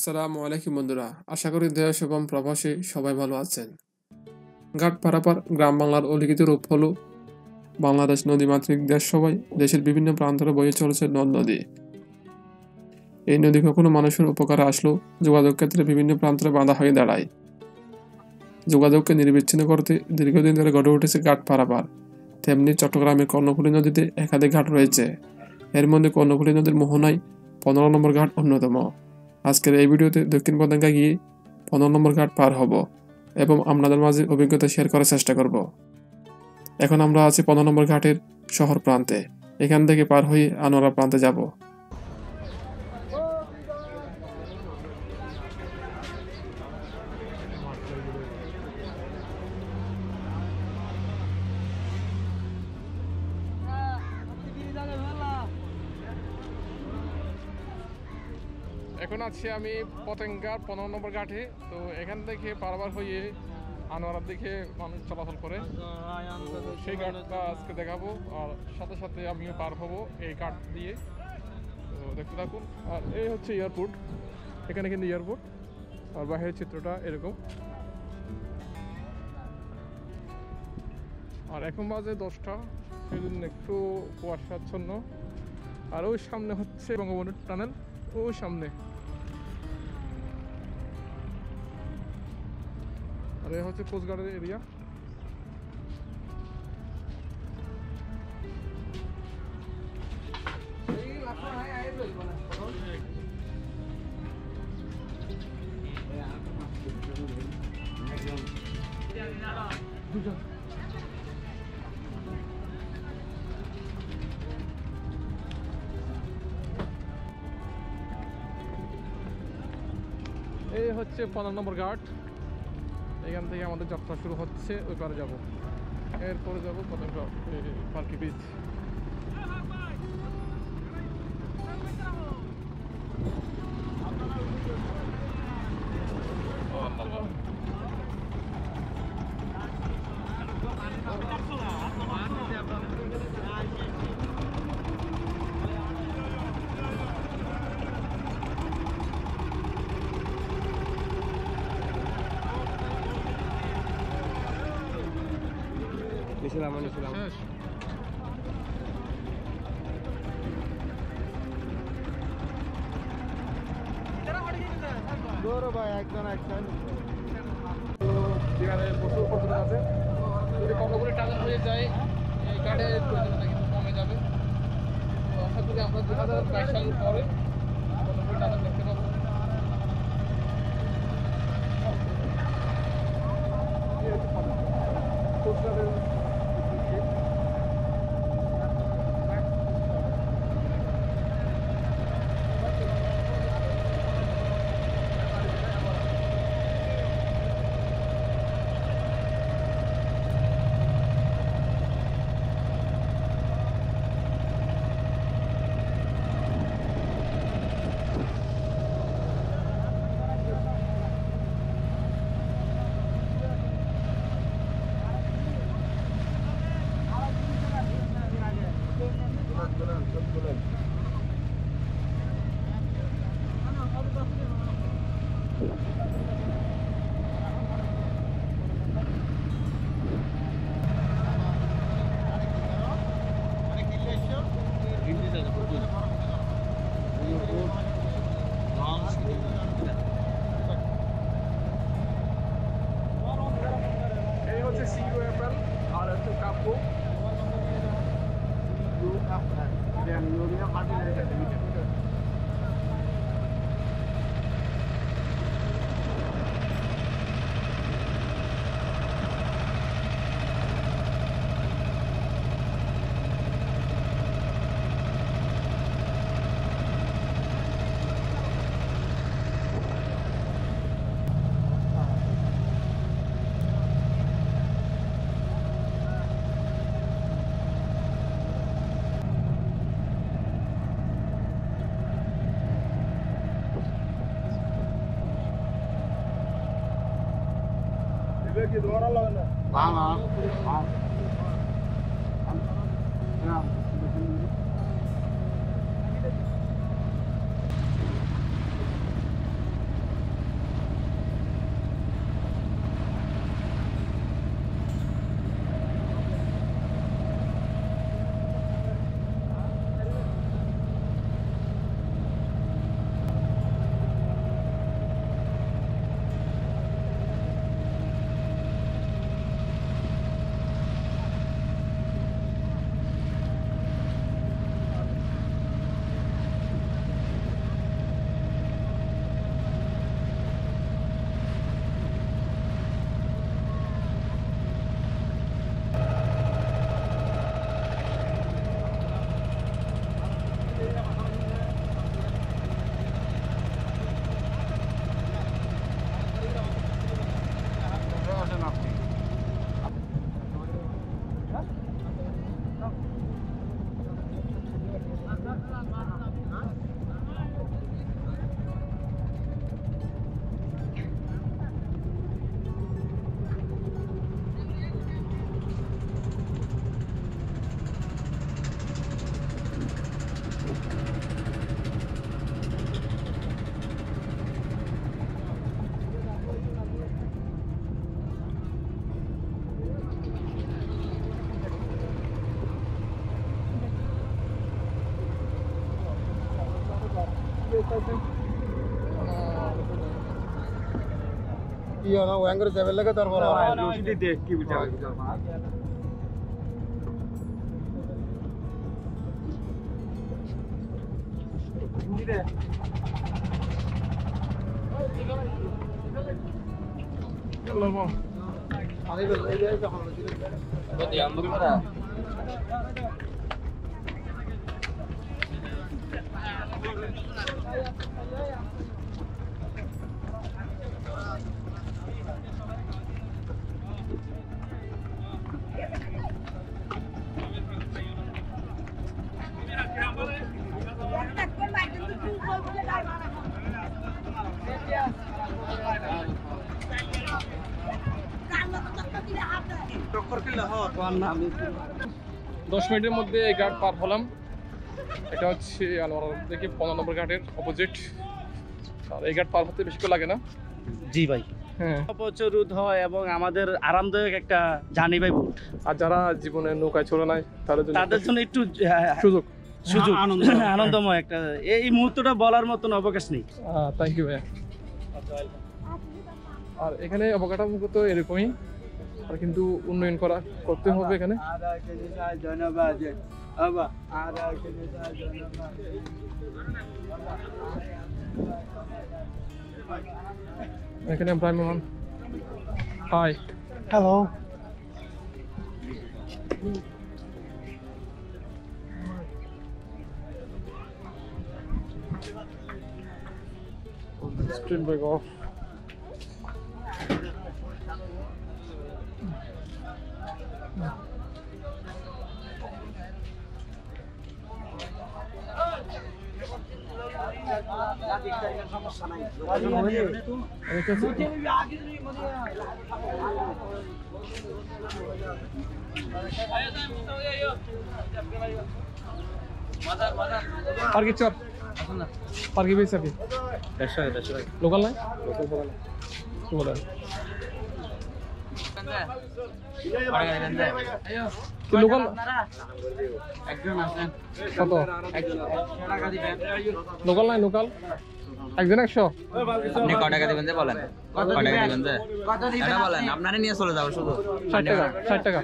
আসসালামু আলাইকুম বন্ধুরা, আশা করি দেশ এবং প্রবাসী সবাই ভালো আছেন। ঘাট পারাপার গ্রাম বাংলার অলিখিত রূপ হলো বাংলাদেশ নদীমাতৃক দেশ। সবাই দেশের বিভিন্ন প্রান্তরে বয়ে চলেছে নদ নদী। এই নদী কখনো মানুষের উপকারে আসলেও যোগাযোগ ক্ষেত্রে বিভিন্ন প্রান্তরে বাধা হয়ে দাঁড়ায়। যোগাযোগকে নির্বিচ্ছিন্ন করতে দীর্ঘদিন ধরে গড়ে উঠেছে ঘাট পারাপার। তেমনি চট্টগ্রামের কর্ণফুলী নদীতে একাধিক ঘাট রয়েছে। এর মধ্যে কর্ণফুলী নদীর মোহনায় 15 নম্বর ঘাট অন্যতম। আজকের এই ভিডিওতে দক্ষিণ পতেঙ্গা গিয়ে 15 নম্বর ঘাট পার হব এবং আপনাদের মাঝে অভিজ্ঞতা শেয়ার করার চেষ্টা করব। এখন আমরা আছি 15 নম্বর ঘাটের শহর প্রান্তে। এখান থেকে পার হয়ে আনোয়ারা প্রান্তে যাব। এখন আছি আমি পতেঙ্গার 15 নম্বর ঘাটে। তো এখান থেকে পারাবার হয়ে আনোয়ারার দিকে মানুষ চলাচল করে, সেই ঘাটটা আজকে দেখাবো। আর সাথে সাথে আমিও পার হব এই ঘাট দিয়ে। তো দেখতে থাকুন। আর এই হচ্ছে এয়ারপোর্ট, এখানে কিন্তু এয়ারপোর্ট। আর বাইরের চিত্রটা এরকম। আর এখন বাজে 10টা, সেই জন্য একটু কুয়াশাচ্ছন্ন। আর ওই সামনে হচ্ছে বঙ্গবন্ধু টানেল, ওই সামনে। আর এই হচ্ছে কোস্টগার্ডের এরিয়া। এই হচ্ছে 15 নম্বর ঘাট। এখান থেকে আমাদের যাত্রা শুরু হচ্ছে, ওই পারে যাবো। এরপরে যাবো পতেঙ্গা পার্কি বিচ। প্রচুর পর্যটন আছে। যদি কর্ণফুলী টানেল হয়ে যায়, এই ঘাটের প্রয়োজনটা কিন্তু কমে যাবে। তো আশা করি আমরা 2022 সালের পরে কর্ণফুলী টানেল দেখতে পাবো। এই হচ্ছে CUFL আর হচ্ছে কাপু। Iya, nah, yang kerja bela ke taruh orang. Jadi deh, kita ini deh. Yalla mau. Ada bela ini aja kalau tidak. Buat yang mana? টক্কর কিল্লা হওয়া তো আর না আমি 10 মিনিটের মধ্যে এই ঘাট পার হলাম। এটা হচ্ছে আনোয়ারা দেখি 15 নম্বর ঘাটের অপোজিট। আর এই ঘাট পার হতে বেশিক্ষণ লাগে না। জি ভাই হ্যাঁ, প্রচুর রোদ হয় এবং আমাদের আরামদায়ক একটা জার্নি ভাই বোট। আর যারা জীবনে নৌকায় চলে নাই তাদের জন্য একটু সুযোগ সুযোগ আনন্দময় একটা এই মুহূর্তটা বলার মতন অবকাশ নেই। থ্যাংক ইউ ভাইয়া। আর এখানে অবকাঠামো তো এরকমই, আর কিন্তু উন্নয়ন করতে হবে এখানে। এখানে Ibrahim hi hello. Street break off. পার্কি চর পার্কি বেশ আপনি লোকাল নাই লোকাল লোকাল কত লোকাল নাই লোকাল একজন 100। আপনি কত টাকা দিবেন যে বলেন, কত টাকা দিবেন যে এটা বলেন, আপনারে নিয়ে চলে যাবো শুধু 60 টাকা 60 টাকা।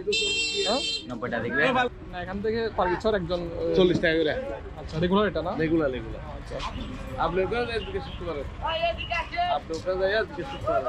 90 টাকা দিবেন না, এখান থেকে পার্কিচর একজন 40 টাকা করে। আচ্ছা, রেগুলার এটা না? রেগুলার আচ্ছা, আপনি ওখানে জিজ্ঞেস করতে পারেন। আপনি ওখানে যাইয়া জিজ্ঞেস করতে পারেন।